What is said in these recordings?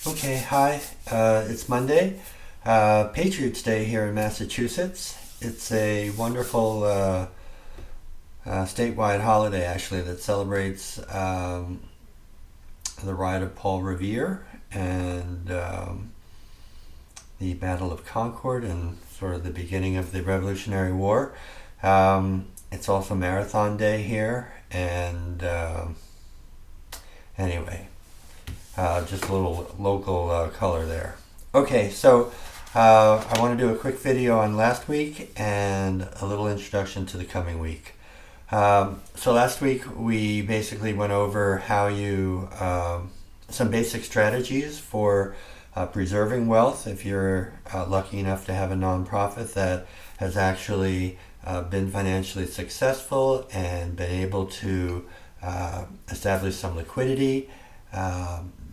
Okay, hi. It's Monday, Patriots Day here in Massachusetts. It's a wonderful statewide holiday, actually, that celebrates the ride of Paul Revere and the Battle of Concord and sort of the beginning of the Revolutionary War. It's also Marathon Day here, and anyway. Just a little local color there. Okay, so I want to do a quick video on last week and a little introduction to the coming week. So last week we basically went over how you some basic strategies for preserving wealth if you're lucky enough to have a nonprofit that has actually been financially successful and been able to establish some liquidity,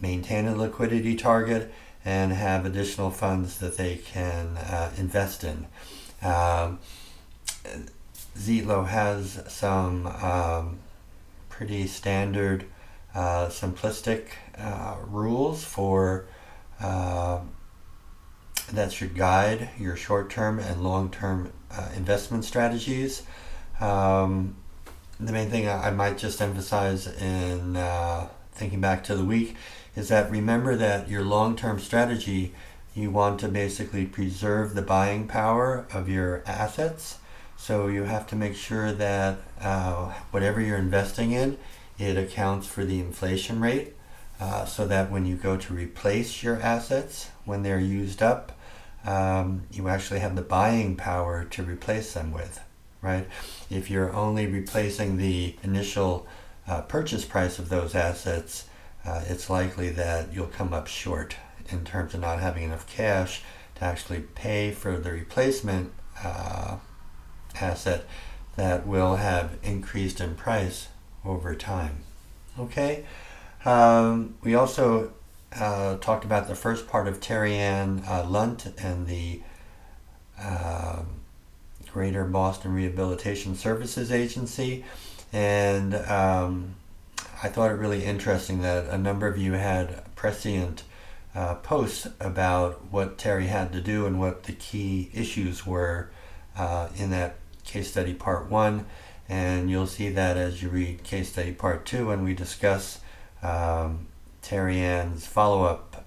maintain a liquidity target, and have additional funds that they can invest in. Zitlo has some pretty standard, simplistic rules for that should guide your short-term and long-term investment strategies. The main thing I might just emphasize in thinking back to the week is that remember that your long-term strategy, you want to basically preserve the buying power of your assets. So you have to make sure that whatever you're investing in, it accounts for the inflation rate, so that when you go to replace your assets, when they're used up, you actually have the buying power to replace them with, right? If you're only replacing the initial purchase price of those assets, it's likely that you'll come up short in terms of not having enough cash to actually pay for the replacement asset that will have increased in price over time. Okay? We also talked about the first part of Terry Ann Lunt and the Greater Boston Rehabilitation Services Agency, and I thought it really interesting that a number of you had prescient posts about what Terry had to do and what the key issues were in that case study part 1, and you'll see that as you read case study part 2 when we discuss Terry Ann's follow-up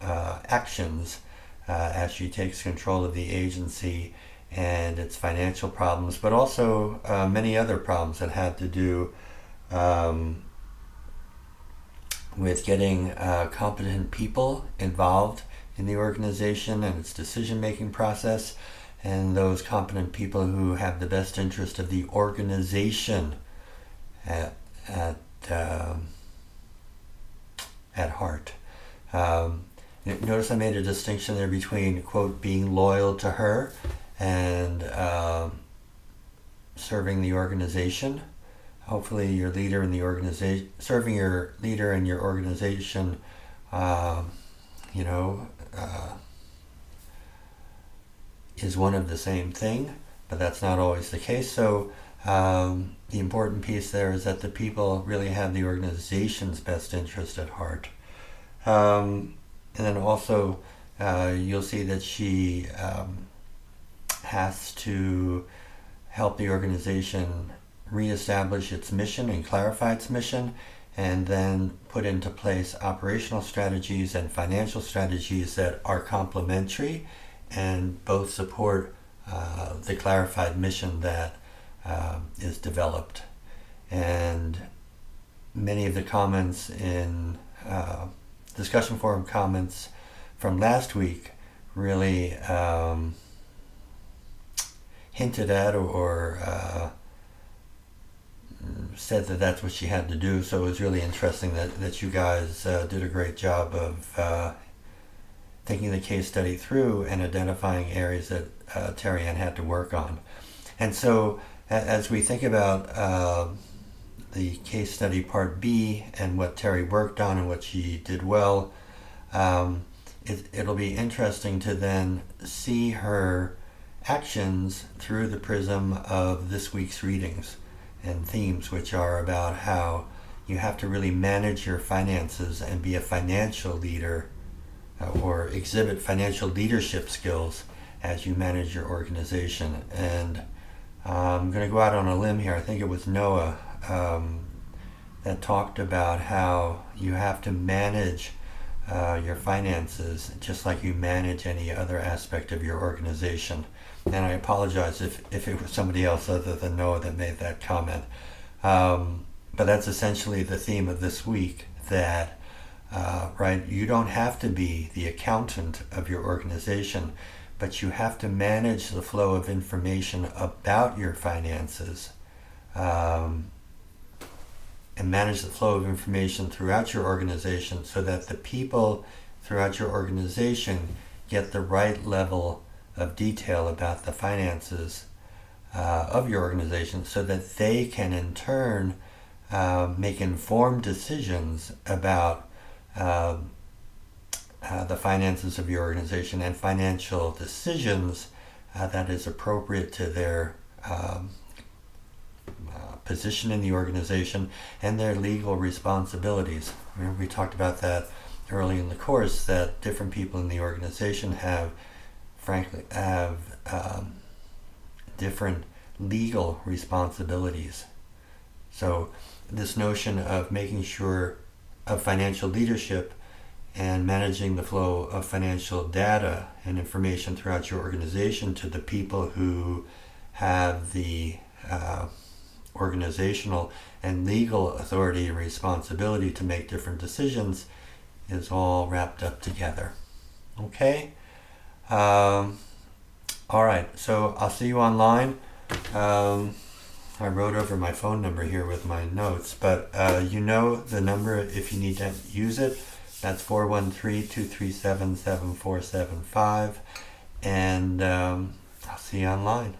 actions as she takes control of the agency and its financial problems, but also many other problems that had to do with getting competent people involved in the organization and its decision-making process, and those competent people who have the best interest of the organization at heart. Notice I made a distinction there between, quote, being loyal to her and serving the organization. Hopefully your leader in the organization, serving your leader in your organization, is one of the same thing, but that's not always the case. So the important piece there is that the people really have the organization's best interest at heart. And then also you'll see that she has to help the organization reestablish its mission and clarify its mission, and then put into place operational strategies and financial strategies that are complementary and both support the clarified mission that is developed. And many of the comments in discussion forum comments from last week really hinted at or said that that's what she had to do. So it was really interesting that you guys did a great job of taking the case study through and identifying areas that Terry Ann had to work on. And so as we think about the case study part B and what Terry worked on and what she did well, it'll be interesting to then see her actions through the prism of this week's readings and themes, which are about how you have to really manage your finances and be a financial leader or exhibit financial leadership skills as you manage your organization. And I'm going to go out on a limb here. I think it was Noah that talked about how you have to manage your finances just like you manage any other aspect of your organization. And I apologize if it was somebody else other than Noah that made that comment. But that's essentially the theme of this week, that right, you don't have to be the accountant of your organization, but you have to manage the flow of information about your finances, and manage the flow of information throughout your organization so that the people throughout your organization get the right level of detail about the finances of your organization, so that they can in turn make informed decisions about the finances of your organization and financial decisions that is appropriate to their position in the organization and their legal responsibilities. Remember, we talked about that early in the course, that different people in the organization have different legal responsibilities. So this notion of making sure of financial leadership and managing the flow of financial data and information throughout your organization to the people who have the organizational and legal authority and responsibility to make different decisions is all wrapped up together. Okay? All right, so I'll see you online. I wrote over my phone number here with my notes, but you know the number if you need to use it. That's 413-237-7475. And I'll see you online.